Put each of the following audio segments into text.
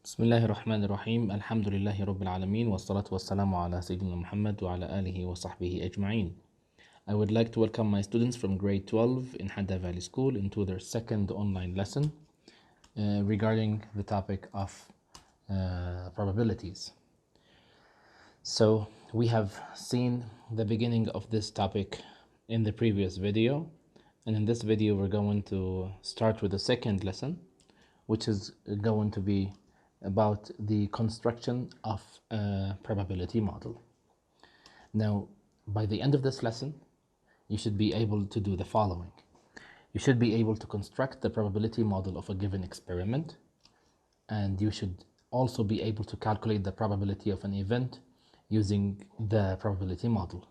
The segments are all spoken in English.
بسم الله الرحمن الرحيم الحمد لله رب العالمين والصلاة والسلام على سيدنا محمد وعلى آله وصحبه أجمعين. I would like to welcome my students from grade 12 in Hadda Valley School into their second online lesson regarding the topic of probabilities. So we have seen the beginning of this topic in the previous video, and in this video we're going to start with the second lesson, which is going to be about the construction of a probability model. Now, by the end of this lesson, you should be able to do the following. You should be able to construct the probability model of a given experiment, and you should also be able to calculate the probability of an event using the probability model.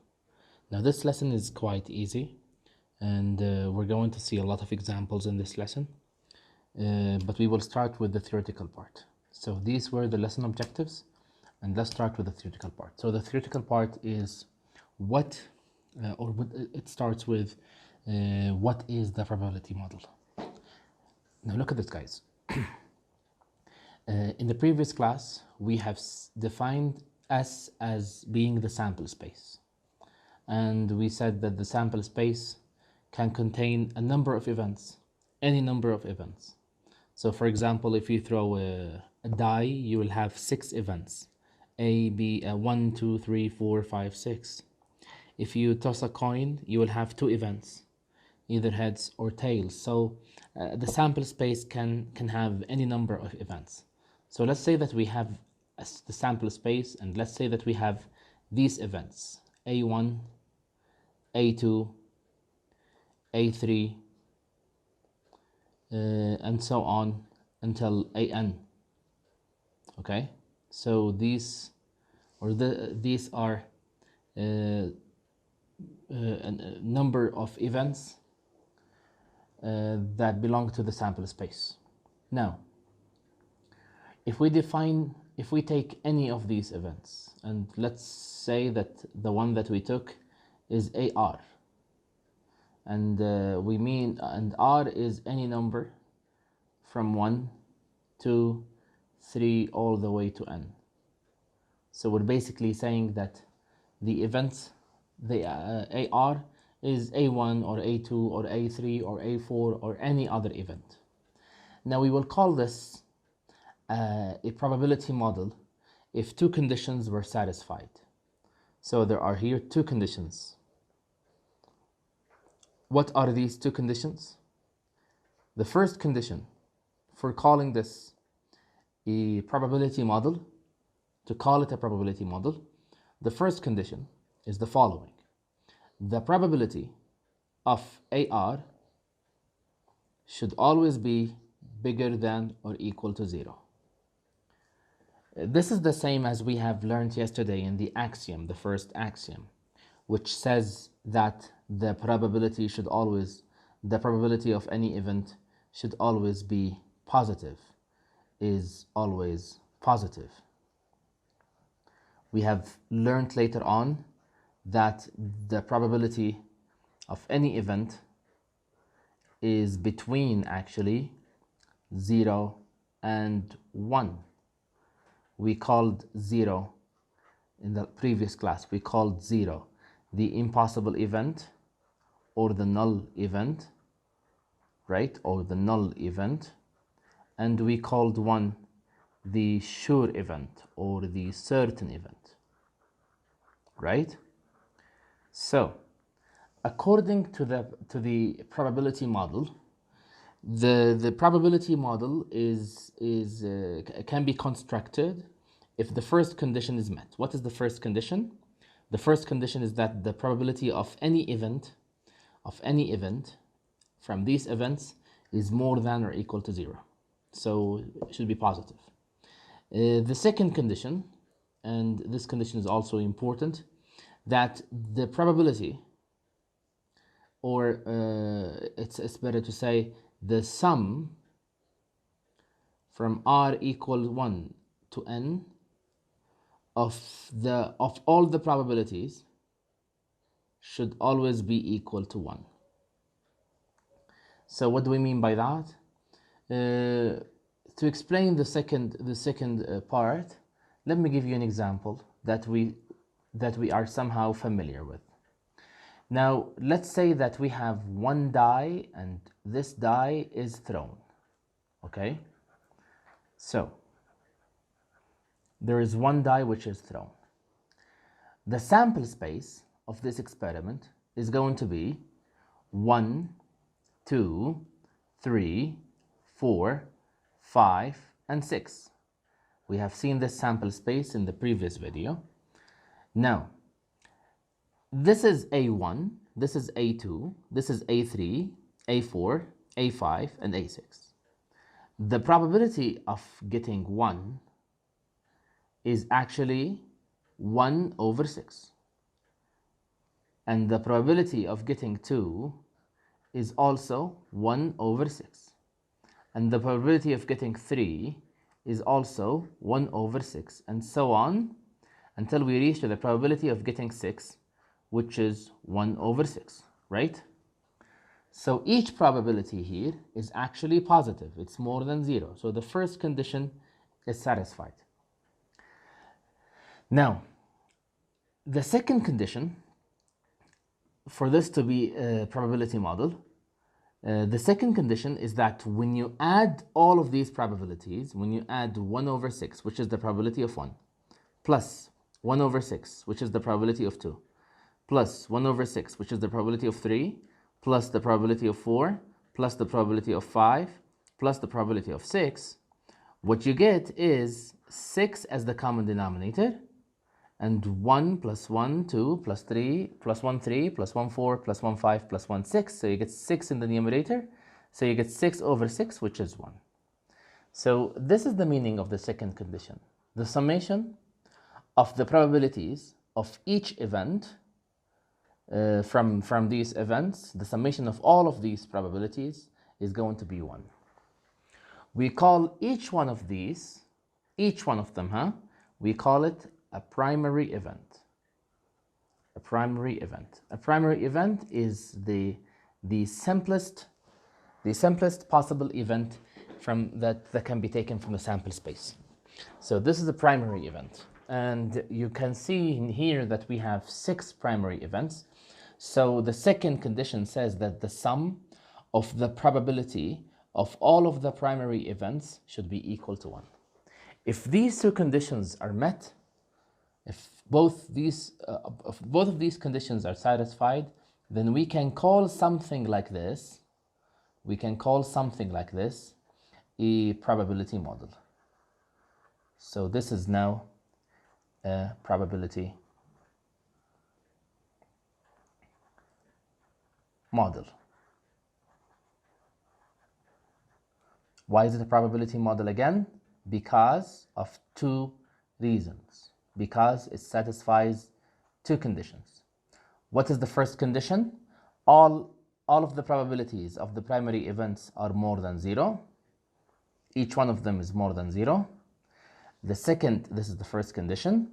Now, this lesson is quite easy, and we're going to see a lot of examples in this lesson, but we will start with the theoretical part. So these were the lesson objectives, and let's start with the theoretical part. So the theoretical part is it starts with what is the probability model. Now look at this, guys. In the previous class, we have defined S as being the sample space. And we said that the sample space can contain a number of events, any number of events. So for example, if you throw a die, you will have 6 events. A, B, 1, 2, 3, 4, 5, 6. If you toss a coin, you will have 2 events, either heads or tails. So the sample space can have any number of events. So let's say that we have the sample space, and let's say that we have these events, A1, A2, A3, and so on until AN. Okay, so these are a number of events that belong to the sample space. Now, if we take any of these events, and let's say that the one that we took is AR, and and R is any number from 1, 2, 3 all the way to N. So we're basically saying that the events, the AR is A1 or A2 or A3 or A4 or any other event. Now we will call this a probability model if 2 conditions were satisfied. So there are here 2 conditions. What are these 2 conditions? The first condition for calling this a probability model, to call it a probability model, the first condition is the following. The probability of AR should always be bigger than or equal to 0. This is the same as we have learned yesterday in the axiom, the first axiom, which says that the probability of any event should always be positive, is always positive. We have learned later on that the probability of any event is between actually 0 and 1. We called 0 in the previous class, we called 0 the impossible event or the null event, right? Or the null event. And we called 1 the sure event or the certain event, right? So according to the probability model, the probability model can be constructed if the first condition is met. What is the first condition? The first condition is that the probability of any event from these events is more than or equal to 0. So it should be positive. The second condition, and this condition is also important, that the probability, or it's better to say the sum from R equals 1 to N of all the probabilities should always be equal to 1. So what do we mean by that? to explain the second part, let me give you an example that we are somehow familiar with. Now, let's say that we have one die and this die is thrown, okay? So, there is one die which is thrown. The sample space of this experiment is going to be 1, 2, 3, 4, 5, and 6. We have seen this sample space in the previous video. Now, this is A1, this is A2, this is A3, A4, A5, and A6. The probability of getting 1 is actually 1 over 6. And the probability of getting 2 is also 1 over 6. And the probability of getting 3 is also 1 over 6, and so on until we reach to the probability of getting 6, which is 1 over 6, right? So each probability here is actually positive. It's more than 0. So the first condition is satisfied. Now, the second condition, for this to be a probability model, the second condition is that when you add all of these probabilities, when you add 1 over 6, which is the probability of 1, plus 1 over 6, which is the probability of 2, plus 1 over 6, which is the probability of 3, plus the probability of 4, plus the probability of 5, plus the probability of 6, what you get is 6 as the common denominator, and 1 plus 1, 2, plus 3, plus 1, 3, plus 1, 4, plus 1, 5, plus 1, 6. So you get 6 in the numerator. So you get 6 over 6, which is 1. So this is the meaning of the second condition. The summation of the probabilities of each event from these events, the summation of all of these probabilities is going to be 1. We call each one of these, we call it a primary event. A primary event. A primary event is the simplest possible event that can be taken from the sample space. So this is a primary event. And you can see in here that we have 6 primary events. So the second condition says that the sum of the probability of all of the primary events should be equal to 1. If these two conditions are met, if both of these conditions are satisfied, then we can call something like this, a probability model. So this is now a probability model. Why is it a probability model again? Because of 2 reasons. Because it satisfies 2 conditions. What is the first condition? All of the probabilities of the primary events are more than 0. Each one of them is more than 0. This is the first condition.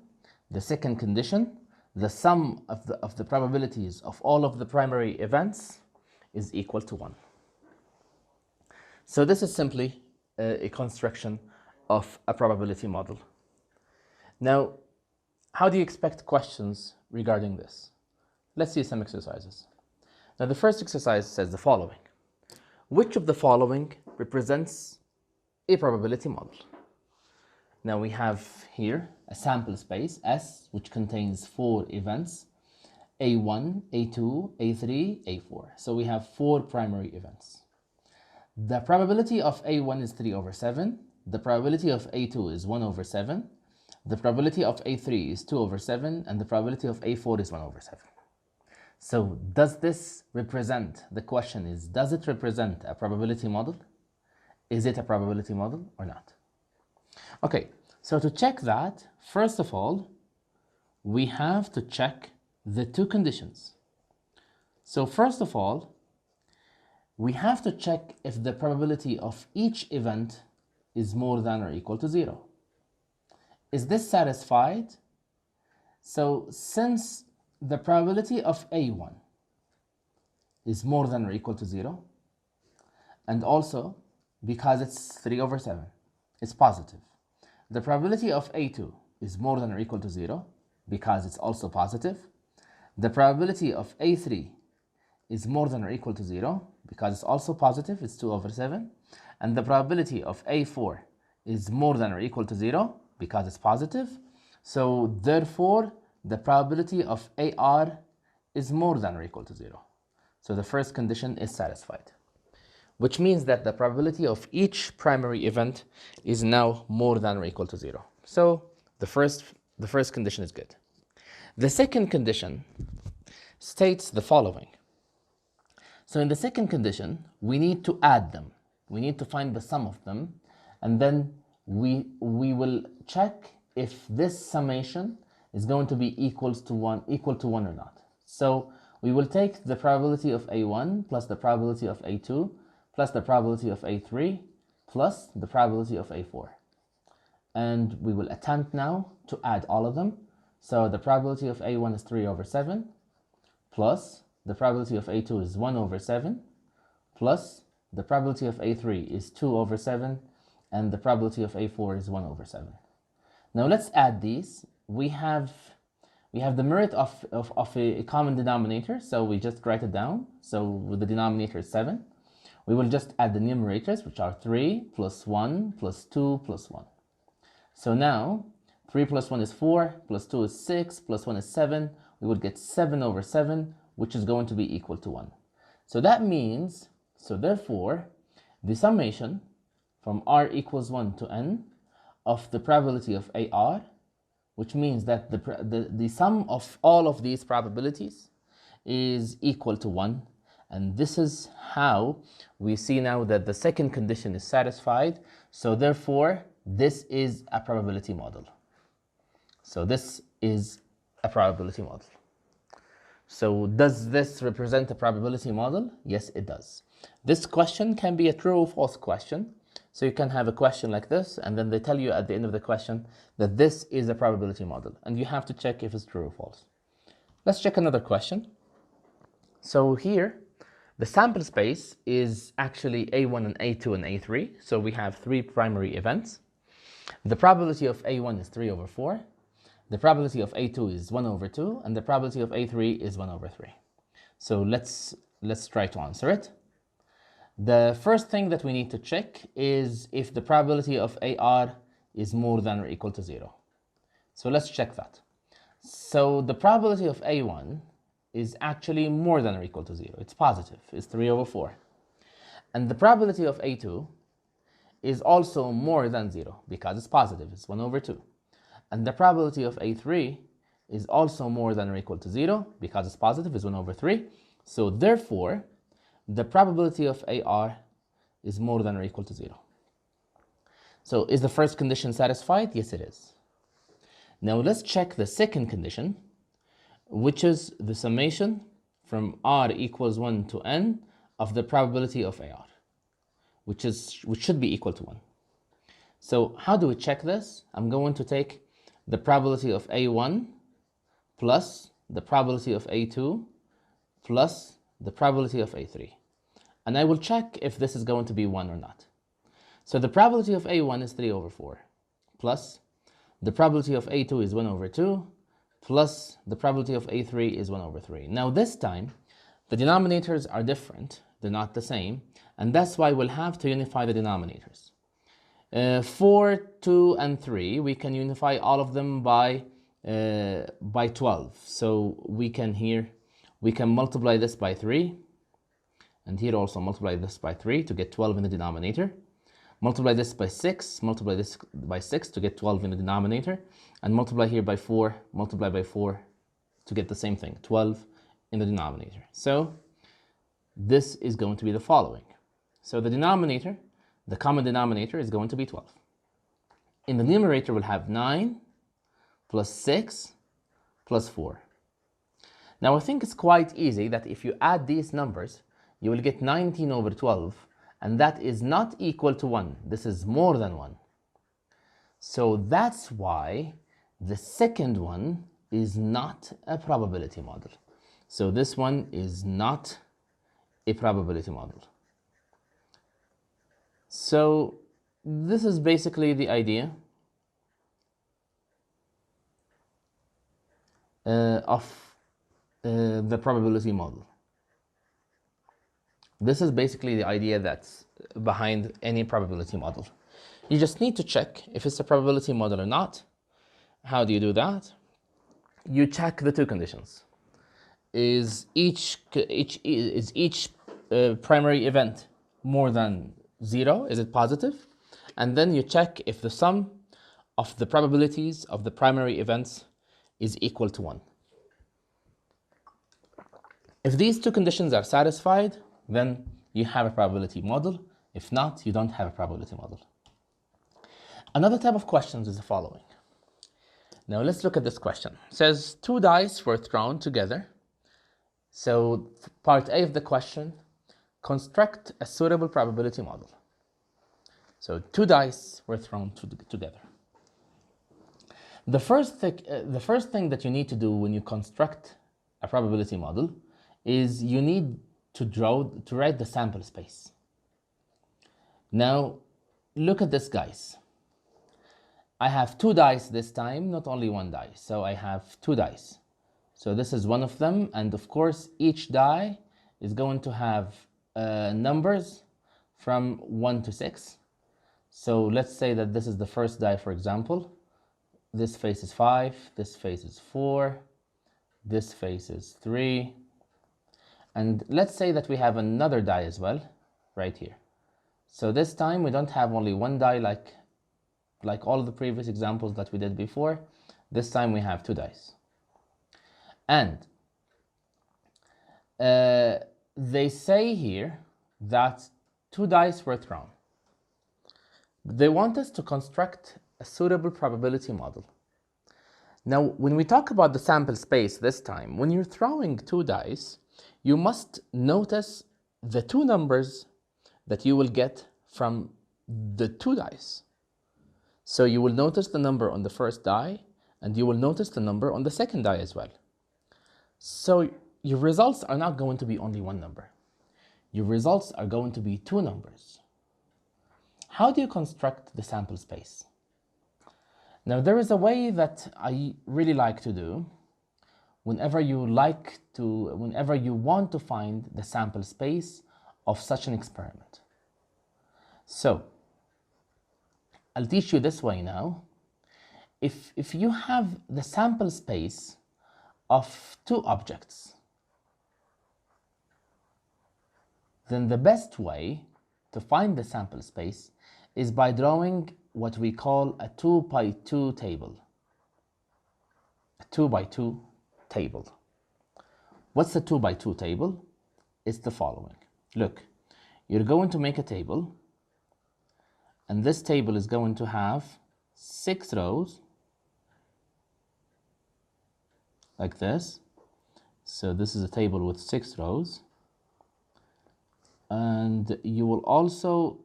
The second condition, the sum of the probabilities of all of the primary events is equal to 1. So this is simply a construction of a probability model. Now, how do you expect questions regarding this? Let's see some exercises. Now, the first exercise says the following. Which of the following represents a probability model? Now, we have here a sample space, S, which contains 4 events, A1, A2, A3, A4. So we have 4 primary events. The probability of A1 is 3 over 7. The probability of A2 is 1 over 7. The probability of A3 is 2 over 7. And the probability of A4 is 1 over 7. So does this represent, the question is, does it represent a probability model? Is it a probability model or not? Okay, so to check that, first of all, we have to check the 2 conditions. So first of all, we have to check if the probability of each event is more than or equal to 0. Is this satisfied? So since the probability of A1 is more than or equal to 0, and also because it's 3 over 7, is positive. The probability of A2 is more than or equal to 0 because it's also positive. The probability of A3 is more than or equal to 0 because it's also positive, it's 2 over 7. And the probability of A4 is more than or equal to 0 because it's positive. So therefore, the probability of AR is more than or equal to 0. So the first condition is satisfied, which means that the probability of each primary event is now more than or equal to 0. So the first condition is good. The second condition states the following. So in the second condition, we need to add them. We need to find the sum of them, and then we will check if this summation is going to be equal to 1 or not. So we will take the probability of A1 plus the probability of A2 plus the probability of A3 plus the probability of A4. And we will attempt now to add all of them. So the probability of A1 is 3 over 7 plus the probability of A2 is 1 over 7 plus the probability of A3 is 2 over 7 and the probability of A4 is 1 over 7. Now let's add these. We have the merit of a common denominator, so we just write it down. So with the denominator is 7. We will just add the numerators, which are 3 plus 1 plus 2 plus 1. So now 3 plus 1 is 4, plus 2 is 6, plus 1 is 7. We would get 7 over 7, which is going to be equal to 1. So that means, so therefore, the summation from r equals 1 to n of the probability of AR, which means that the sum of all of these probabilities is equal to 1. And this is how we see now that the second condition is satisfied. So therefore, this is a probability model. So this is a probability model. So does this represent a probability model? Yes, it does. This question can be a true or false question. So you can have a question like this, and then they tell you at the end of the question that this is a probability model, and you have to check if it's true or false. Let's check another question. So here, the sample space is actually A1 and A2 and A3. So we have 3 primary events. The probability of A1 is 3 over 4. The probability of A2 is 1 over 2, and the probability of A3 is 1 over 3. So let's try to answer it. The first thing that we need to check is if the probability of AR is more than or equal to 0. So let's check that. So the probability of A1 is actually more than or equal to 0. It's positive. It's 3 over 4. And the probability of A2 is also more than 0 because it's positive. It's 1 over 2. And the probability of A3 is also more than or equal to 0 because it's positive. It's 1 over 3. So therefore, the probability of AR is more than or equal to 0. So is the first condition satisfied? Yes, it is. Now let's check the second condition, which is the summation from r equals 1 to n of the probability of AR, which should be equal to 1. So how do we check this? I'm going to take the probability of A1 plus the probability of A2 plus the probability of A3. And I will check if this is going to be 1 or not. So the probability of A1 is 3 over 4 plus the probability of A2 is 1 over 2 plus the probability of A3 is 1 over 3. Now this time, the denominators are different. They're not the same. And that's why we'll have to unify the denominators. 4, 2, and 3, we can unify all of them by 12. So we can multiply this by 3, and here also multiply this by 3 to get 12 in the denominator. Multiply this by 6, multiply this by 6 to get 12 in the denominator, and multiply here by 4, multiply by 4 to get the same thing, 12 in the denominator. So this is going to be the following. So the denominator, the common denominator, is going to be 12. In the numerator, we'll have 9 plus 6 plus 4. Now I think it's quite easy that if you add these numbers, you will get 19 over 12, and that is not equal to 1. This is more than 1. So that's why the second one is not a probability model. So this one is not a probability model. So this is basically the idea of the probability model. This is basically the idea that's behind any probability model. You just need to check if it's a probability model or not. How do you do that? You check the two conditions. Is each primary event more than 0? Is it positive? And then you check if the sum of the probabilities of the primary events is equal to 1. If these two conditions are satisfied, then you have a probability model. If not, you don't have a probability model. Another type of questions is the following. Now let's look at this question. It says 2 dice were thrown together. So part A of the question, construct a suitable probability model. So 2 dice were thrown together. The first thing that you need to do when you construct a probability model is you need to write the sample space. Now look at this, guys. I have 2 dice this time, not only 1 die. So I have 2 dice. So this is one of them, and of course each die is going to have numbers from 1 to 6. So let's say that this is the first die, for example. This face is 5, this face is 4, this face is 3. And let's say that we have another die as well, right here. So this time we don't have only 1 die like all the previous examples that we did before. This time we have 2 dice. And they say here that 2 dice were thrown. They want us to construct a suitable probability model. Now, when we talk about the sample space this time, when you're throwing 2 dice, you must notice the 2 numbers that you will get from the 2 dice. So you will notice the number on the first die, and you will notice the number on the second die as well. So your results are not going to be only 1 number. Your results are going to be 2 numbers. How do you construct the sample space? Now, there is a way that I really like to do whenever you want to find the sample space of such an experiment. So I'll teach you this way now. If you have the sample space of 2 objects, then the best way to find the sample space is by drawing what we call a 2 by 2 table. A 2 by 2 table. What's a 2 by 2 table? It's the following. Look, you're going to make a table, and this table is going to have 6 rows, like this. So this is a table with 6 rows. And you will also,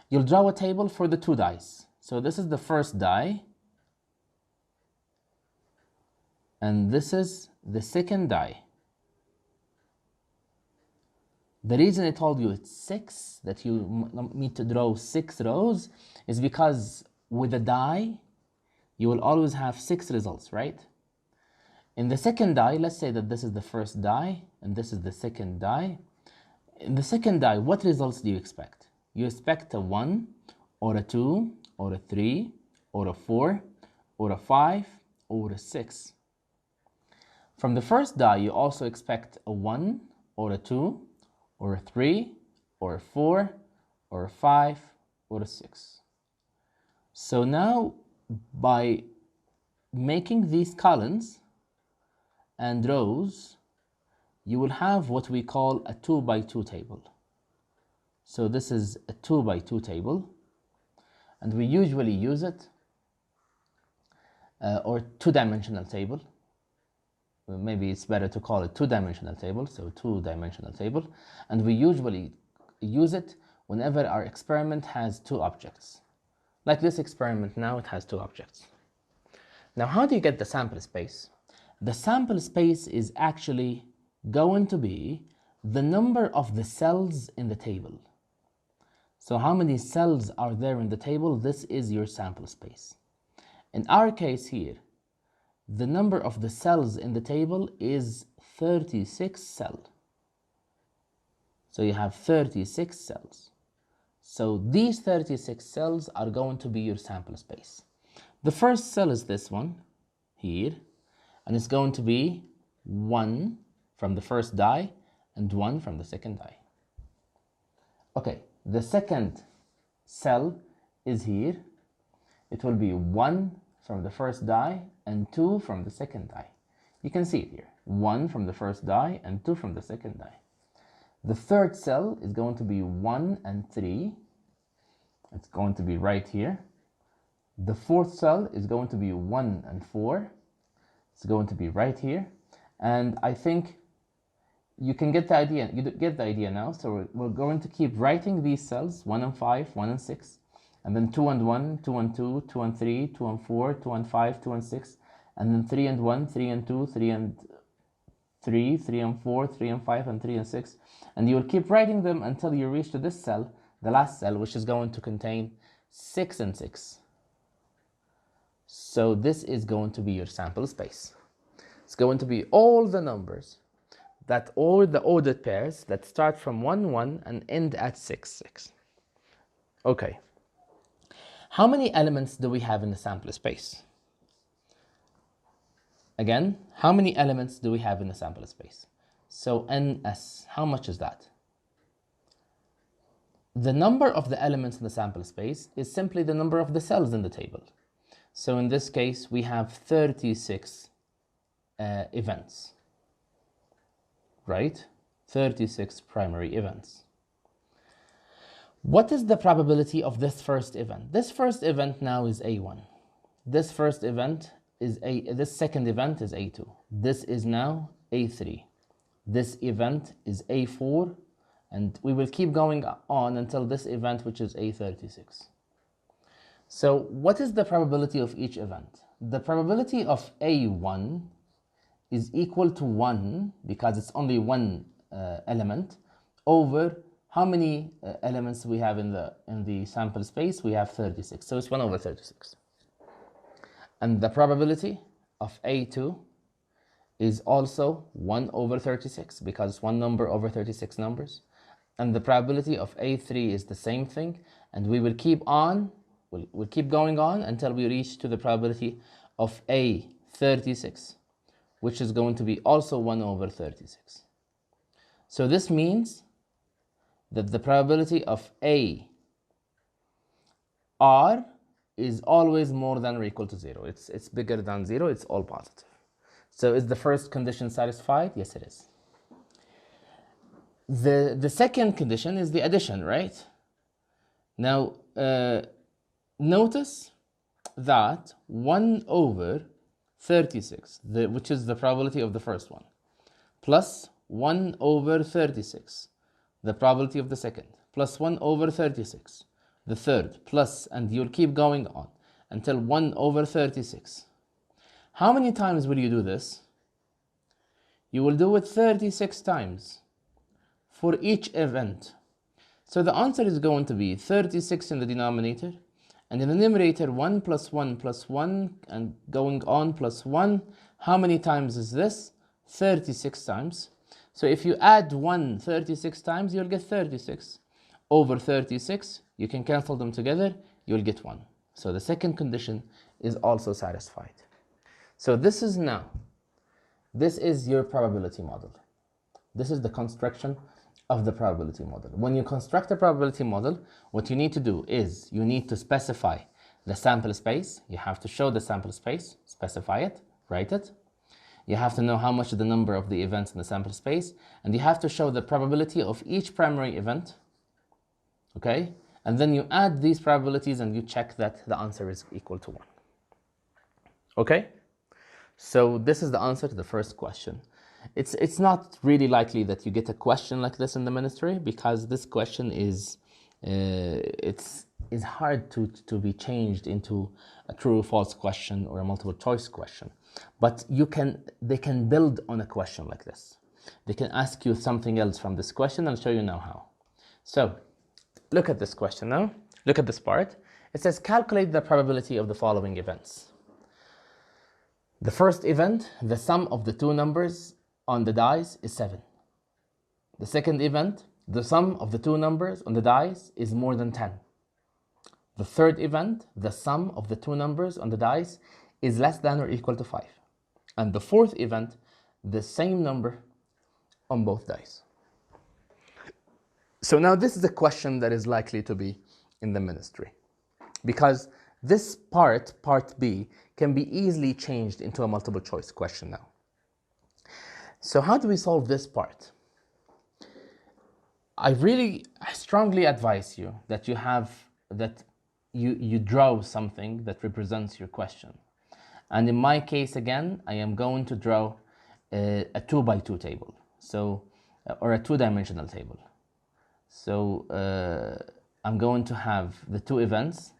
you'll draw a table for the 2 dice. So this is the first die, and this is the second die. The reason I told you it's 6, that you need to draw 6 rows, is because with a die, you will always have 6 results, right? In the second die, let's say that this is the first die, and this is the second die. In the second die, what results do you expect? You expect a 1, or a 2, or a 3, or a 4, or a 5, or a 6. From the first die, you also expect a 1, or a 2, or a 3, or a 4, or a 5, or a 6. So now, by making these columns and rows, you will have what we call a 2 by 2 table. So this is a 2 by 2 table, and we usually use it, or 2-dimensional table. Maybe it's better to call it 2-dimensional table, so 2-dimensional table. And we usually use it whenever our experiment has 2 objects. Like this experiment now, it has 2 objects. Now, how do you get the sample space? The sample space is actually going to be the number of the cells in the table. So how many cells are there in the table? This is your sample space. In our case here, the number of the cells in the table is 36 cells. So you have 36 cells. So these 36 cells are going to be your sample space. The first cell is this one here, and it's going to be 1 from the first die and 1 from the second die. Okay, the second cell is here. It will be 1 from the first die and 2 from the second die. You can see it here, 1 from the first die and 2 from the second die. The third cell is going to be 1 and 3. It's going to be right here. The fourth cell is going to be 1 and 4. It's going to be right here. And I think you can get the idea. You get the idea now. So we're going to keep writing these cells, 1 and 5, 1 and 6, and then 2 and 1, 2 and 2, 2 and 3, 2 and 4, 2 and 5, 2 and 6, and then 3 and 1, 3 and 2, 3 and 3, 3 and 4, 3 and 5, and 3 and 6. And you will keep writing them until you reach to this cell, the last cell, which is going to contain 6 and 6. So this is going to be your sample space. It's going to be all the numbers that all the ordered pairs that start from 1, 1 and end at 6, 6. Okay. How many elements do we have in the sample space? Again, how many elements do we have in the sample space? So NS, how much is that? The number of the elements in the sample space is simply the number of the cells in the table. So in this case, we have 36 events, right? 36 primary events. What is the probability of this first event? This first event now is A1. This first event is this second event is A2. This is now A3. This event is A4, and we will keep going on until this event, which is A36. So what is the probability of each event? The probability of A1 is equal to 1, because it's only one element, over how many elements we have in the sample space? We have 36. So it's 1 over 36. And the probability of A2 is also 1 over 36, because it's one number over 36 numbers. And the probability of A3 is the same thing. And we will keep on, we'll keep going on until we reach to the probability of A36, which is going to be also 1 over 36. So this means that the probability of R is always more than or equal to 0. It's bigger than 0. It's all positive. So is the first condition satisfied? Yes, it is. The second condition is the addition, right? Now, notice that 1 over 36, which is the probability of the first one, plus 1 over 36, the probability of the second, plus 1 over 36, the third, plus, and you'll keep going on until 1 over 36. How many times will you do this? You will do it 36 times for each event. So the answer is going to be 36 in the denominator, and in the numerator 1 plus 1 plus 1, and going on plus 1. How many times is this? 36 times. So if you add 1 36 times, you'll get 36. Over 36, you can cancel them together, you'll get 1. So the second condition is also satisfied. So this is your probability model. This is the construction of the probability model. When you construct a probability model, what you need to do is you need to specify the sample space. You have to show the sample space, specify it, write it. You have to know how much is the number of the events in the sample space, and you have to show the probability of each primary event. Okay? And then you add these probabilities and you check that the answer is equal to 1. Okay? So this is the answer to the first question. It's not really likely that you get a question like this in the ministry, because this question is hard to be changed into a true or false question or a multiple choice question. But they can build on a question like this. They can ask you something else from this question. I'll show you now how. So look at this question now. Look at this part. It says calculate the probability of the following events. The first event, the sum of the two numbers on the dice is 7. The second event, the sum of the two numbers on the dice is more than 10. The third event, the sum of the two numbers on the dice is less than or equal to 5. And the fourth event, the same number on both dice. So now this is a question that is likely to be in the ministry, because this part B, can be easily changed into a multiple choice question now. So how do we solve this part? I strongly advise you that you draw something that represents your question. And in my case, again, I am going to draw a 2x2 table, or a 2-dimensional table. So I'm going to have the two events.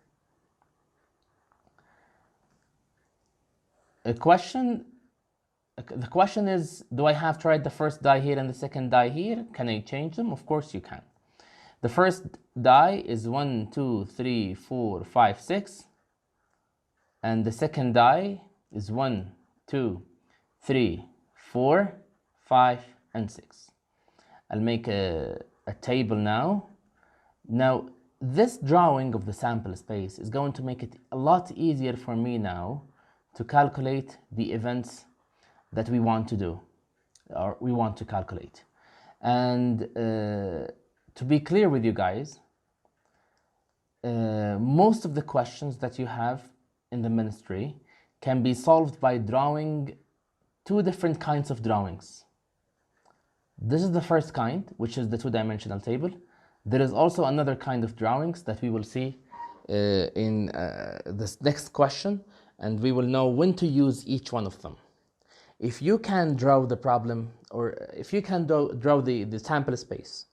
The question is, do I have to write the first die here and the second die here? Can I change them? Of course you can. The first die is 1, 2, 3, 4, 5, 6. And the second die is 1, 2, 3, 4, 5, and 6. I'll make a table now. Now, this drawing of the sample space is going to make it a lot easier for me now to calculate the events that we want to do, or we want to calculate. And to be clear with you guys, most of the questions that you have in the ministry can be solved by drawing two different kinds of drawings. This is the first kind, which is the two-dimensional table. There is also another kind of drawings that we will see in this next question, and we will know when to use each one of them. If you can draw the problem, or if you can draw the sample space,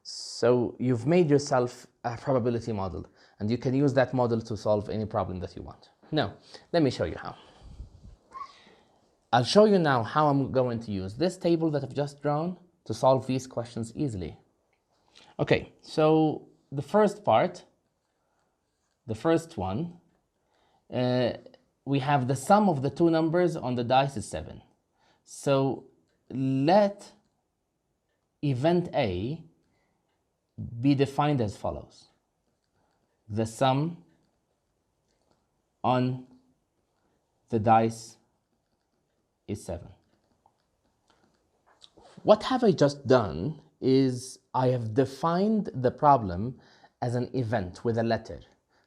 so you've made yourself a probability model, and you can use that model to solve any problem that you want. Now, let me show you how. I'll show you now how I'm going to use this table that I've just drawn to solve these questions easily. Okay, so the first part, the first one, we have the sum of the two numbers on the dice is 7. So let event A be defined as follows. The sum on the dice is 7. What have I just done is I have defined the problem as an event with a letter.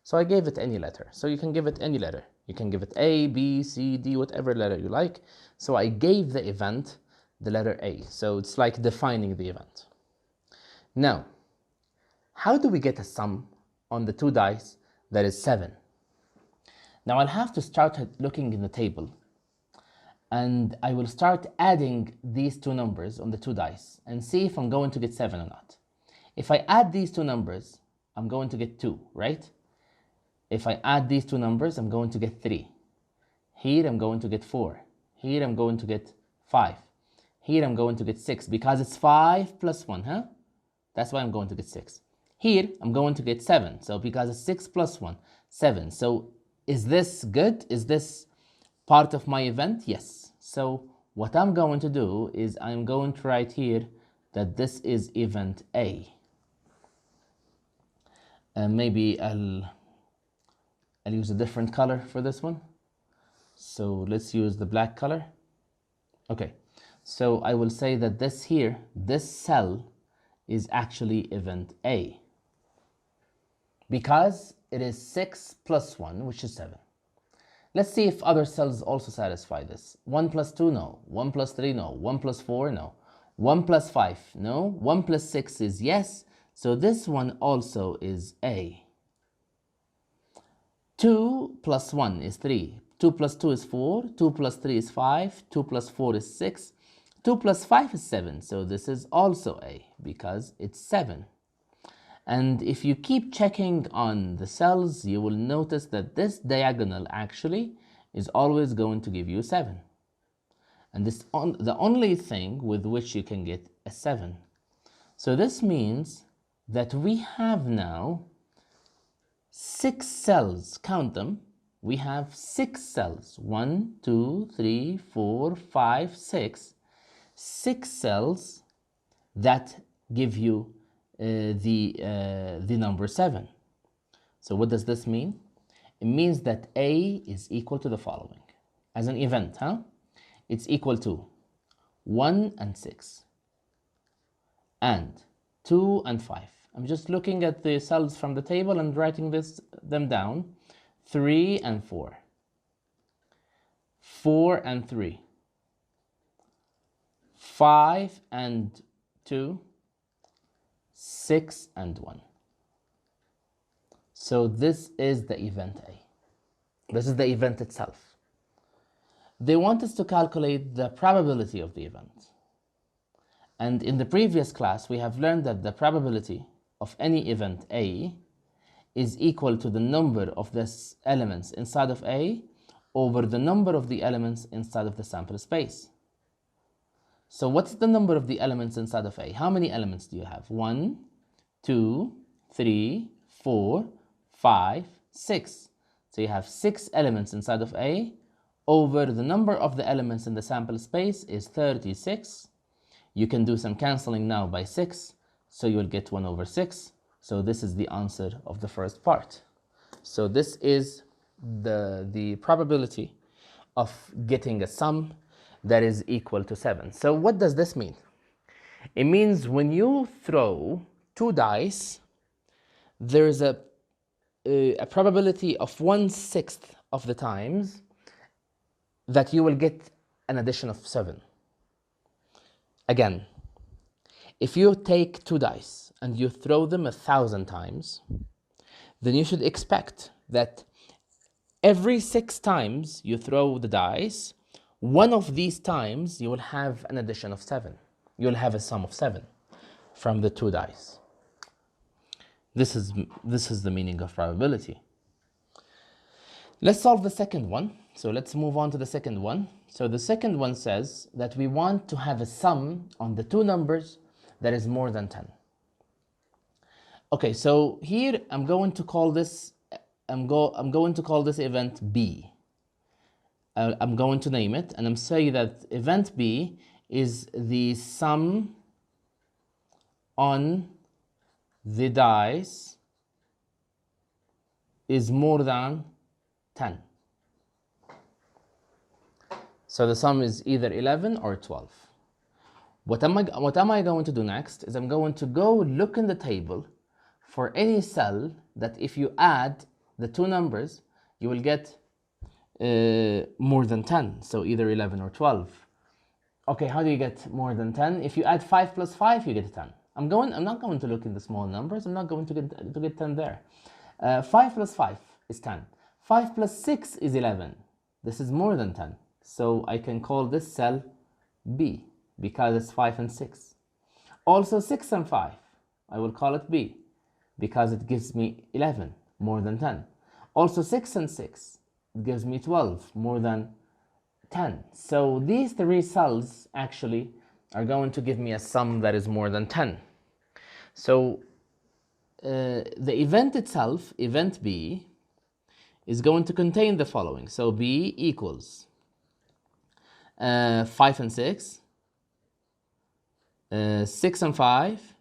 So I gave it any letter. So you can give it any letter. You can give it A, B, C, D, whatever letter you like. So I gave the event the letter A. So it's like defining the event. Now, how do we get a sum on the two dice that is 7? Now I'll have to start looking in the table, and I will start adding these two numbers on the two dice and see if I'm going to get 7 or not. If I add these two numbers, I'm going to get 2, right? If I add these two numbers, I'm going to get 3. Here I'm going to get 4. Here I'm going to get 5. Here I'm going to get 6, because it's 5 plus 1, huh? That's why I'm going to get 6. Here I'm going to get 7, so because it's 6 plus 1, 7. So is this good? Is this part of my event? Yes. So what I'm going to do is I'm going to write here that this is event A. And maybe I'll use a different color for this one. So let's use the black color. Okay, so I will say that this here, this cell is actually event A, because it is 6 plus 1, which is 7. Let's see if other cells also satisfy this. 1 plus 2, no. 1 plus 3, no. 1 plus 4, no. 1 plus 5, no. 1 plus 6 is yes. So this one also is A. 2 plus 1 is 3. 2 plus 2 is 4. 2 plus 3 is 5. 2 plus 4 is 6. 2 plus 5 is 7. So this is also A, because it's 7. And if you keep checking on the cells, you will notice that this diagonal actually is always going to give you 7. And this the only thing with which you can get a 7. So this means that we have now 6 cells. Count them. We have 6 cells. 1, 2, 3, 4, 5, 6. 6 cells that give you the number 7. So what does this mean? It means that A is equal to the following. As an event, it's equal to 1 and 6 and 2 and 5. I'm just looking at the cells from the table and writing them down. 3 and 4. 4 and 3. 5 and 2. 6 and 1. So this is the event A. This is the event itself. They want us to calculate the probability of the event. And in the previous class, we have learned that the probability of any event A is equal to the number of the elements inside of A over the number of the elements inside of the sample space. So what's the number of the elements inside of A? How many elements do you have? 1, 2, 3, 4, 5, 6. So you have 6 elements inside of A over the number of the elements in the sample space is 36. You can do some cancelling now by 6, so you'll get 1 over 6. So this is the answer of the first part. So this is the probability of getting a sum that is equal to 7. So what does this mean? It means when you throw 2 dice, there's a probability of 1/6 of the times that you will get an addition of 7. Again, if you take 2 dice and you throw them 1,000 times, then you should expect that every 6 times you throw the dice, one of these times you will have an addition of 7. You'll have a sum of 7 from the 2 dice. This is the meaning of probability. Let's solve the second one. So let's move on to the second one. So the second one says that we want to have a sum on the 2 numbers that is more than 10. Okay, so here I'm going to call this event B. I'm going to name it, and I'm saying that event B is the sum on the dice is more than 10. So the sum is either 11 or 12. What am I going to do next is I'm going to go look in the table for any cell that if you add the 2 numbers, you will get more than 10. So either 11 or 12. Okay, how do you get more than 10? If you add 5 plus 5, you get 10. I'm not going to look in the small numbers. I'm not going to get 10 there. 5 plus 5 is 10. 5 plus 6 is 11. This is more than 10. So I can call this cell B because it's 5 and 6. Also 6 and 5, I will call it B because it gives me 11, more than 10. Also 6 and 6, it gives me 12, more than 10. So these 3 cells actually are going to give me a sum that is more than 10. So the event itself, event B, is going to contain the following. So B equals 5 and 6, 6 and 5,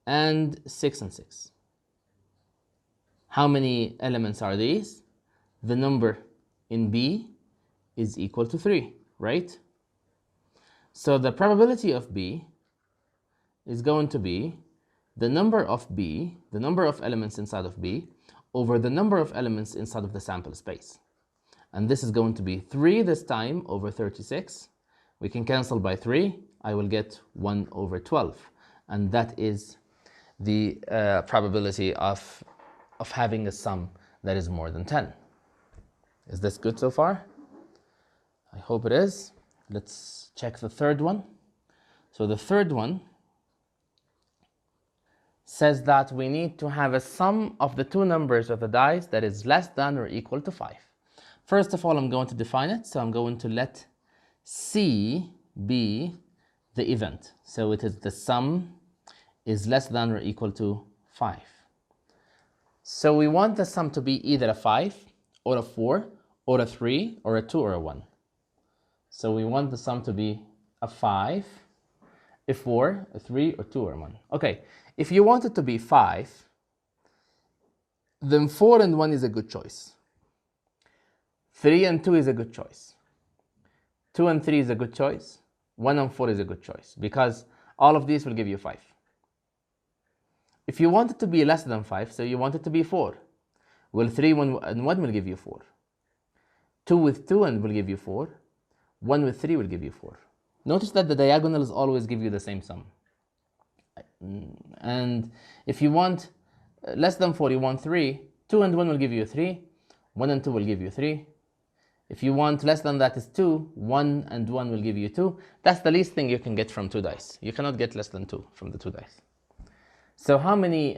and 6 and 6. How many elements are these? The number in B is equal to 3, right? So the probability of B is going to be the number of B, the number of elements inside of B, over the number of elements inside of the sample space. And this is going to be 3 this time over 36. We can cancel by 3. I will get 1 over 12. And that is the probability of having a sum that is more than 10. Is this good so far? I hope it is. Let's check the third one. So the third one says that we need to have a sum of the 2 numbers of the dice that is less than or equal to 5. First of all, I'm going to define it. So I'm going to let C be the event. So it is the sum is less than or equal to 5. So we want the sum to be either a 5 or a 4 or a 3 or a 2 or a 1. So we want the sum to be a 5, a 4, a 3, or 2 or 1. Okay, if you want it to be 5, then 4 and 1 is a good choice. 3 and 2 is a good choice. 2 and 3 is a good choice. 1 and 4 is a good choice because all of these will give you 5. If you want it to be less than 5, so you want it to be 4, well, 3 and 1 will give you 4. 2 with 2 and will give you 4. 1 with 3 will give you 4. Notice that the diagonals always give you the same sum. And if you want less than 4, you want 3. 2 and 1 will give you 3. 1 and 2 will give you 3. If you want less than that is 2, 1 and 1 will give you 2. That's the least thing you can get from 2 dice. You cannot get less than 2 from the 2 dice. So how many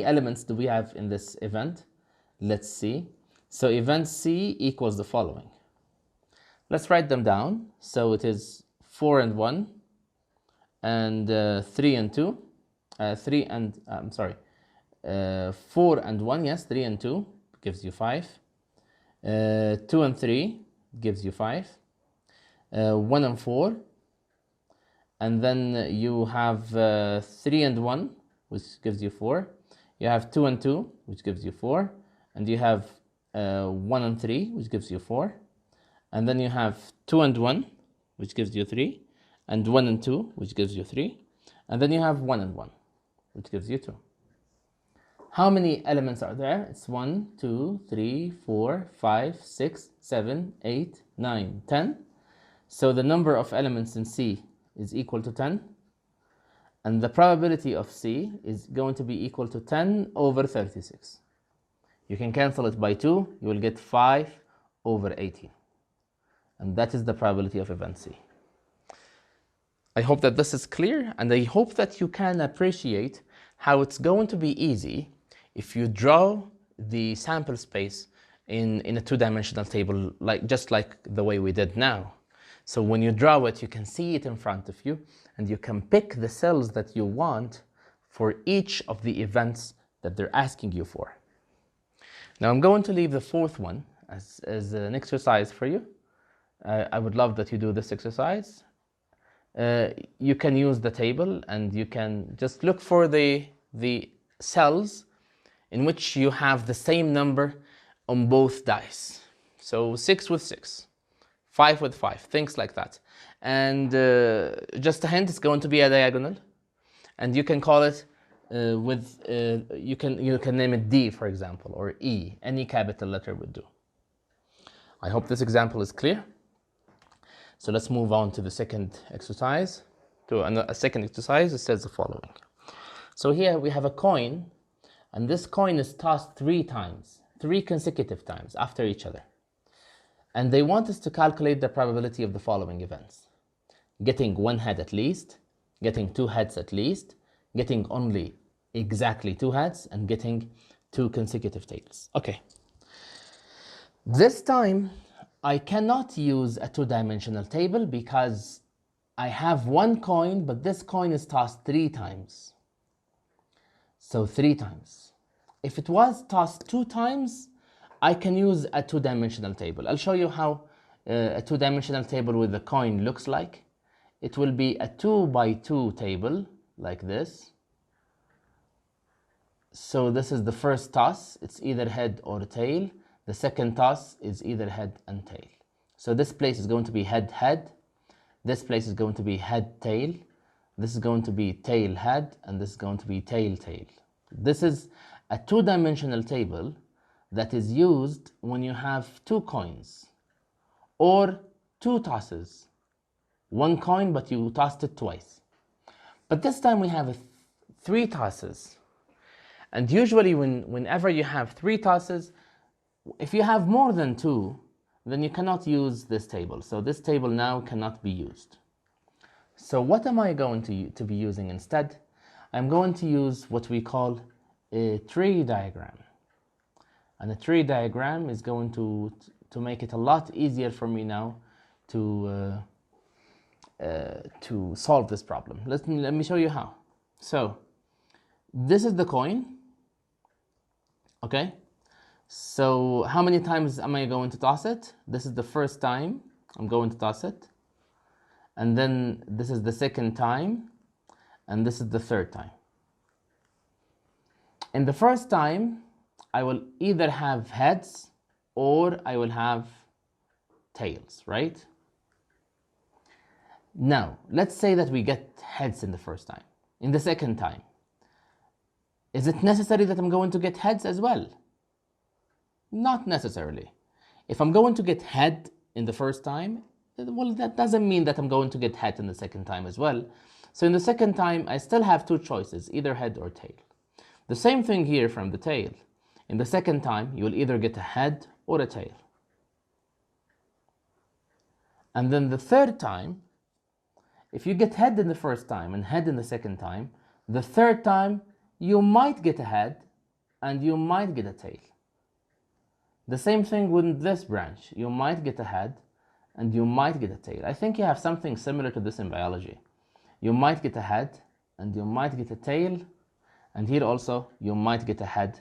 elements do we have in this event? Let's see. So event C equals the following. Let's write them down. So it is 4 and 1, and 3 and 2, 4 and 1, yes, 3 and 2 gives you 5. 2 and 3 gives you 5. 1 and 4. And then you have 3 and 1, which gives you 4. You have 2 and 2, which gives you 4. And you have 1 and 3, which gives you 4. And then you have 2 and 1, which gives you 3. And 1 and 2, which gives you 3. And then you have 1 and 1, which gives you 2. How many elements are there? It's 1, 2, 3, 4, 5, 6, 7, 8, 9, 10. So the number of elements in C is equal to 10. And the probability of C is going to be equal to 10 over 36. You can cancel it by 2. You will get 5 over 18. And that is the probability of event C. I hope that this is clear, and I hope that you can appreciate how it's going to be easy if you draw the sample space in a two-dimensional table, just like the way we did now. So when you draw it, you can see it in front of you, and you can pick the cells that you want for each of the events that they're asking you for. Now I'm going to leave the fourth one as an exercise for you. I would love that you do this exercise. You can use the table, and you can just look for the cells in which you have the same number on both dice. So 6 with 6, 5 with 5, things like that. And just a hint, it's going to be a diagonal, and you can call it you can name it D, for example, or E. Any capital letter would do. I hope this example is clear. So let's move on to the second exercise. A second exercise, it says the following. So here we have a coin, and this coin is tossed 3 times, 3 consecutive times after each other. And they want us to calculate the probability of the following events: getting 1 head at least, getting 2 heads at least, getting only exactly 2 heads, and getting 2 consecutive tails. Okay. This time, I cannot use a two-dimensional table because I have 1 coin, but this coin is tossed 3 times. So 3 times. If it was tossed 2 times, I can use a two-dimensional table. I'll show you how a two-dimensional table with a coin looks like. It will be a 2 by 2 table, like this. So this is the first toss. It's either head or tail. The second toss is either head and tail. So this place is going to be head, head. This place is going to be head, tail. This is going to be tail, head. And this is going to be tail, tail. This is a two-dimensional table that is used when you have 2 coins or 2 tosses. 1 coin, but you tossed it twice. But this time we have 3 tosses. And usually whenever you have 3 tosses, if you have more than 2, then you cannot use this table. So this table now cannot be used. So what am I going to be using instead? I'm going to use what we call a tree diagram. And a tree diagram is going to make it a lot easier for me now to to solve this problem. Let me show you how. So this is the coin, okay? So how many times am I going to toss it? This is the first time I'm going to toss it. And then this is the second time. And this is the third time. In the first time, I will either have heads or I will have tails, right? Now, let's say that we get heads in the first time. In the second time, is it necessary that I'm going to get heads as well? Not necessarily. If I'm going to get head in the first time, well, that doesn't mean that I'm going to get head in the second time as well. So in the second time, I still have two choices, either head or tail. The same thing here from the tail. In the second time, you will either get a head or a tail. And then the third time, if you get head in the first time and head in the second time, the third time, you might get a head and you might get a tail. The same thing with this branch. You might get a head and you might get a tail. I think you have something similar to this in biology. You might get a head and you might get a tail. And here also, you might get a head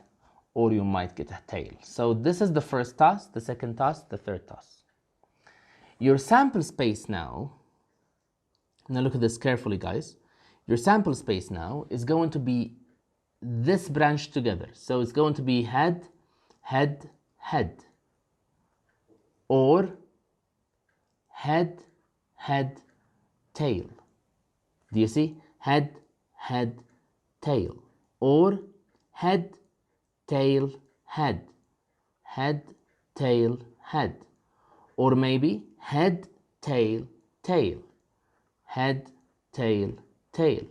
or you might get a tail. So this is the first toss, the second toss, the third toss. Your sample space now look at this carefully, guys. Your sample space now is going to be this branch together. So it's going to be head, head, head. Or head, head, tail. Do you see? Head, head, tail. Or head, tail, head. Head, tail, head. Or maybe head, tail, tail. Head, tail, tail.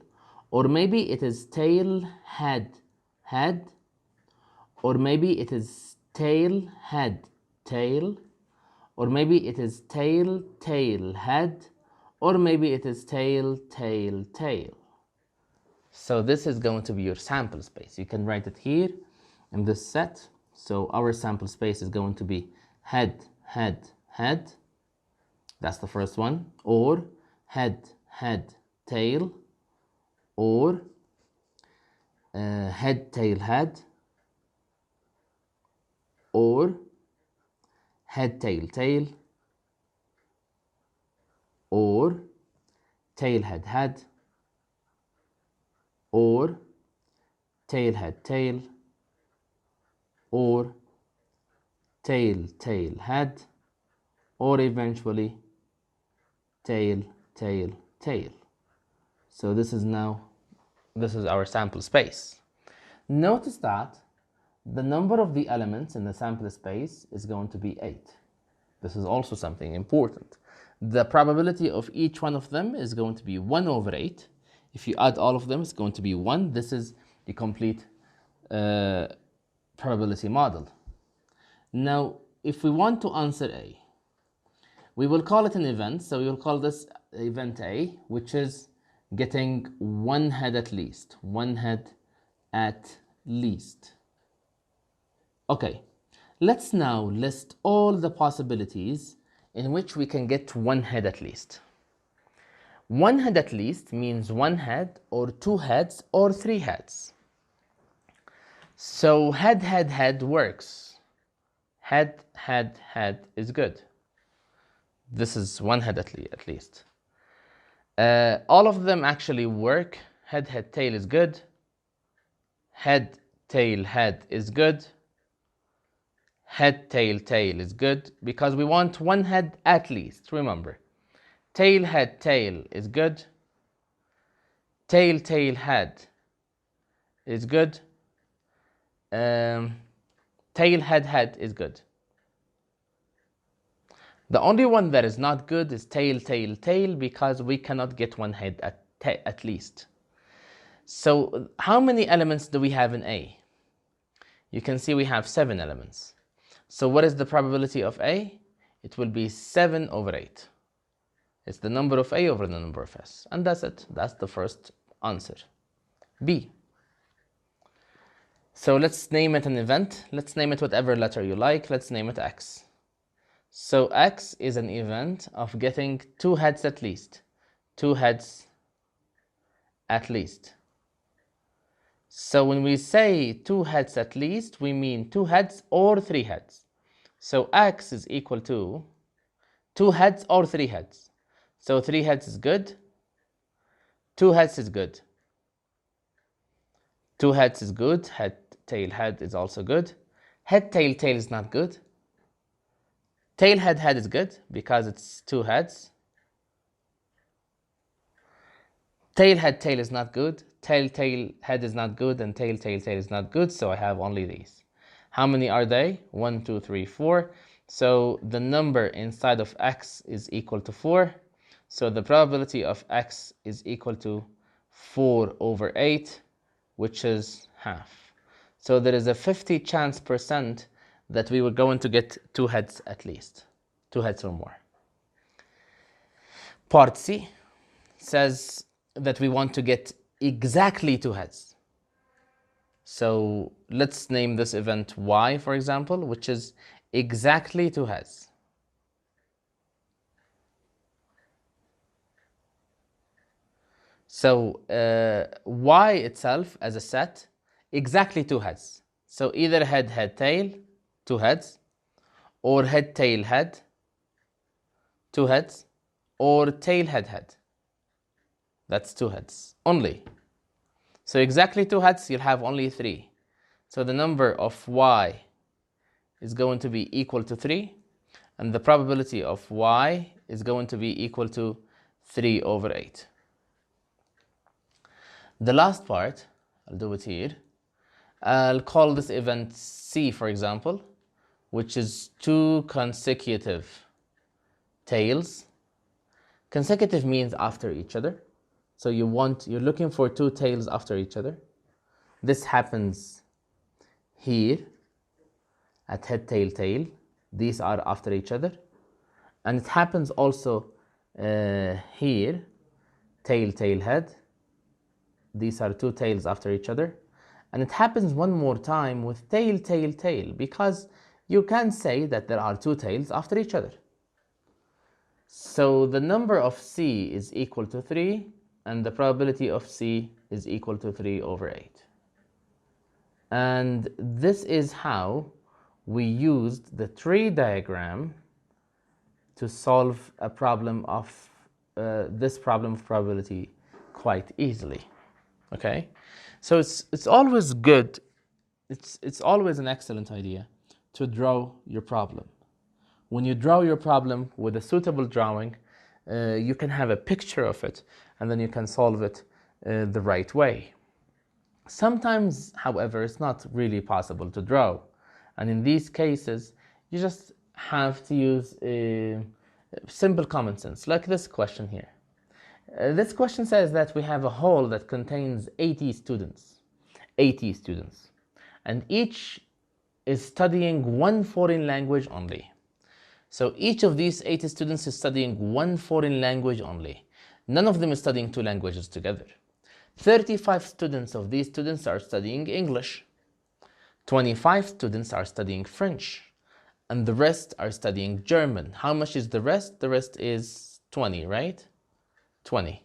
Or maybe it is tail, head, head. Or maybe it is tail, head, tail. Or maybe it is tail, tail, head. Or maybe it is tail, tail, tail. So this is going to be your sample space. You can write it here in this set. So our sample space is going to be head, head, head. That's the first one. Or head, head, tail. Or head, tail, head. Or head, tail, tail. Or tail, head, head. Or tail, head, tail. Or tail, tail, head. Or eventually tail, tail, tail. So this is our sample space. Notice that the number of the elements in the sample space is going to be 8. This is also something important. The probability of each one of them is going to be 1 over 8. If you add all of them, it's going to be 1. This is the complete probability model. Now, if we want to answer A, we will call it an event. So we will call this event A, which is getting one head at least. One head at least. Okay, let's now list all the possibilities in which we can get one head at least. One head at least means one head or two heads or three heads. So head, head, head works. Head, head, head is good. This is one head at least. All of them actually work. Head, head, tail is good. Head, tail, head is good. Head, tail, tail is good because we want one head at least, remember. Tail, head, tail is good. Tail, tail, head is good. Tail, head, head is good. The only one that is not good is tail, tail, tail because we cannot get one head at least. So how many elements do we have in A? You can see we have 7 elements. So what is the probability of A? It will be 7 over 8. It's the number of A over the number of S. And that's it. That's the first answer. B. So let's name it an event. Let's name it whatever letter you like. Let's name it X. So X is an event of getting 2 heads at least. 2 heads at least. So when we say 2 heads at least, we mean 2 heads or 3 heads. So x is equal to 2 heads or 3 heads. So 3 heads is good. 2 heads is good. 2 heads is good. Head, tail, head is also good. Head, tail, tail is not good. Tail, head, head is good because it's 2 heads. Tail, head, tail is not good. Tail, tail, head is not good. And tail, tail, tail is not good. So I have only these. How many are they? 1, 2, 3, 4. So the number inside of x is equal to 4. So the probability of x is equal to 4 over 8, which is half. So there is a 50 chance percent that we were going to get 2 heads at least. 2 heads or more. Part C says that we want to get exactly 2 heads. So let's name this event Y, for example, which is exactly 2 heads. So Y itself as a set, exactly 2 heads. So either head, head, tail, 2 heads, or head, tail, head, 2 heads, or tail, head, head. That's 2 heads only. So exactly 2 heads, you'll have only 3. So the number of Y is going to be equal to 3, and the probability of Y is going to be equal to 3 over 8. The last part, I'll do it here. I'll call this event C, for example, which is 2 consecutive tails. Consecutive means after each other. So you're looking for 2 tails after each other. This happens here at head, tail, tail. These are after each other. And it happens also here, tail, tail, head. These are 2 tails after each other. And it happens one more time with tail, tail, tail, because you can say that there are 2 tails after each other. So the number of C is equal to 3, and the probability of C is equal to 3 over 8. And this is how we used the tree diagram to solve a problem of this problem of probability quite easily. Okay, so it's always good, it's always an excellent idea to draw your problem. When you draw your problem with a suitable drawing, you can have a picture of it, and then you can solve it the right way. Sometimes, however, it's not really possible to draw, and in these cases, you just have to use simple common sense, like this question here. This question says that we have a hall that contains 80 students, and each is studying 1 foreign language only. So each of these 80 students is studying 1 foreign language only. None of them is studying 2 languages together. 35 students of these students are studying English. 25 students are studying French, and the rest are studying German. How much is the rest? The rest is 20, right? 20.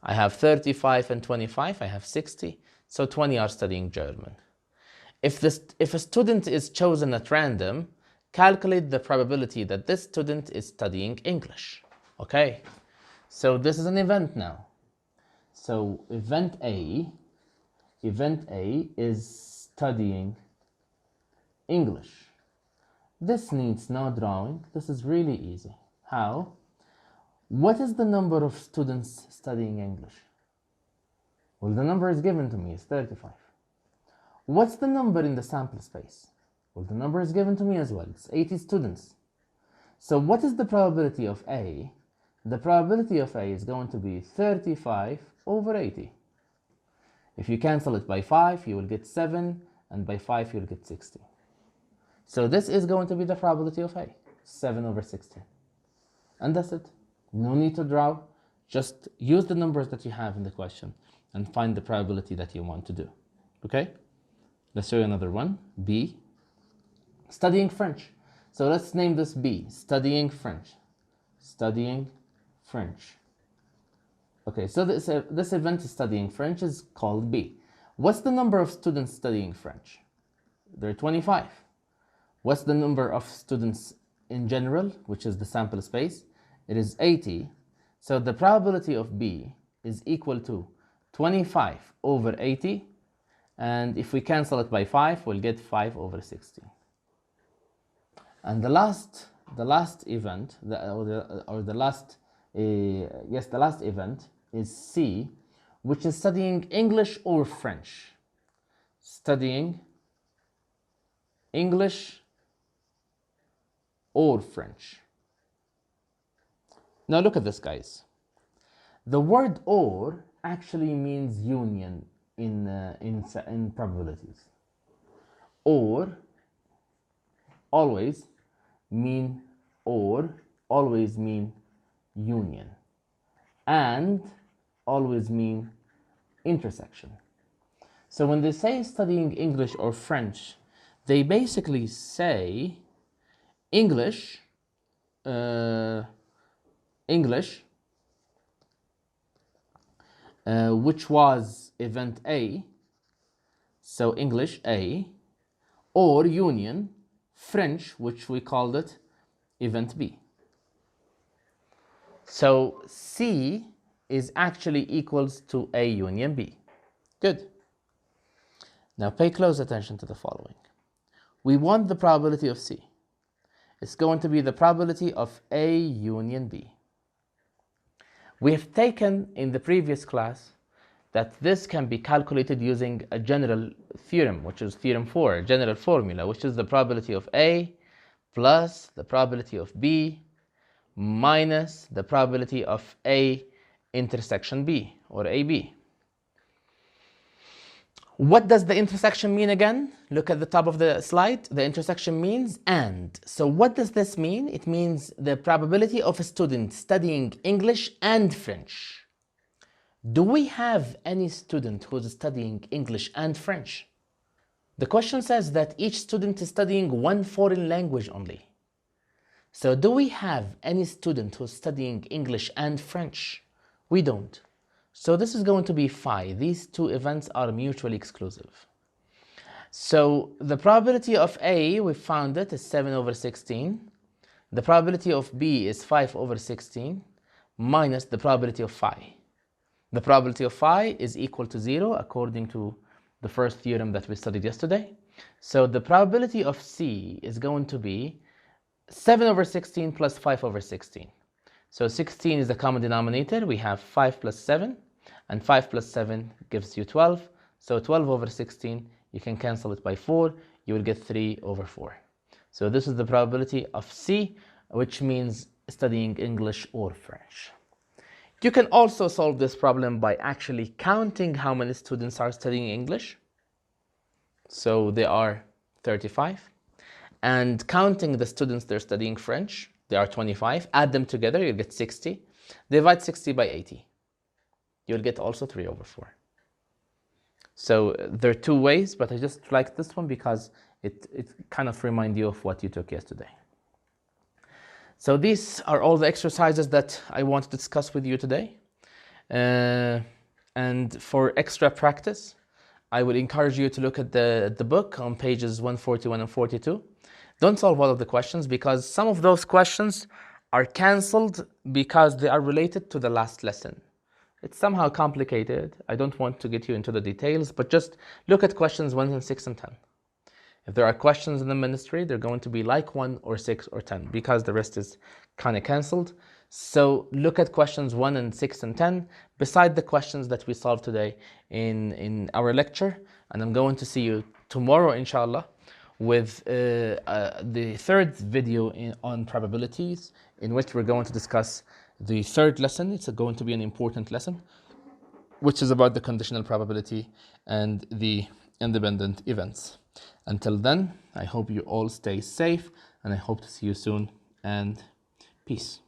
I have 35 and 25, I have 60, so 20 are studying German. If a student is chosen at random, calculate the probability that this student is studying English. Okay, so this is an event now. So event A is studying English. This needs no drawing. This is really easy. How? What is the number of students studying English? Well, the number is given to me, it's 35. What's the number in the sample space? Well, the number is given to me as well, it's 80 students. So what is the probability of A? The probability of A is going to be 35 over 80. If you cancel it by 5, you will get 7, and by 5, you'll get 60. So this is going to be the probability of A, 7 over 60. And that's it. No need to draw, just use the numbers that you have in the question and find the probability that you want to do. Okay? Let's show you another one. B, studying French. So let's name this B, studying French. Studying French. Okay, so this event is studying French is called B. What's the number of students studying French? There are 25. What's the number of students in general, which is the sample space? It is 80. So the probability of B is equal to 25 over 80. And if we cancel it by 5, we'll get 5 over 60. And the last event, the last event is C, which is studying English or French. Studying English or French. Now look at this, guys. The word or actually means union in probabilities. Or always mean union, and always mean intersection. So when they say studying English or French, they basically say English, which was event A, so English A, or union, French, which we called it event B. So C is actually equals to A union B. Good. Now pay close attention to the following. We want the probability of C. It's going to be the probability of A union B. We have taken in the previous class that this can be calculated using a general theorem, which is theorem 4, a general formula, which is the probability of A plus the probability of B minus the probability of A intersection B, or AB. What does the intersection mean again? Look at the top of the slide. The intersection means and. So what does this mean? It means the probability of a student studying English and French. Do we have any student who's studying English and French? The question says that each student is studying one foreign language only. So do we have any student who's studying English and French? We don't. So this is going to be phi. These two events are mutually exclusive. So the probability of A, we found it, is 7 over 16. The probability of B is 5 over 16 minus the probability of phi. The probability of phi is equal to 0 according to the first theorem that we studied yesterday. So the probability of C is going to be 7 over 16 plus 5 over 16. So 16 is the common denominator. We have 5 plus 7, and 5 plus 7 gives you 12. So 12 over 16, you can cancel it by 4. You will get 3 over 4. So this is the probability of C, which means studying English or French. You can also solve this problem by actually counting how many students are studying English. So there are 35. And counting the students that are studying French, there are 25. Add them together, you'll get 60. Divide 60 by 80. You'll get also 3 over 4. So there are two ways, but I just like this one because it kind of reminds you of what you took yesterday. So these are all the exercises that I want to discuss with you today. And for extra practice, I would encourage you to look at the book on pages 141 and 42. Don't solve all of the questions because some of those questions are cancelled because they are related to the last lesson. It's somehow complicated. I don't want to get you into the details, but just look at questions 1 and 6 and 10. If there are questions in the ministry, they're going to be like 1 or 6 or 10 because the rest is kind of cancelled. So look at questions 1 and 6 and 10 beside the questions that we solved today in our lecture. And I'm going to see you tomorrow, inshallah, with the third video on probabilities, in which we're going to discuss the third lesson. It's going to be an important lesson, which is about the conditional probability and the independent events. Until then, I hope you all stay safe, and I hope to see you soon, and peace.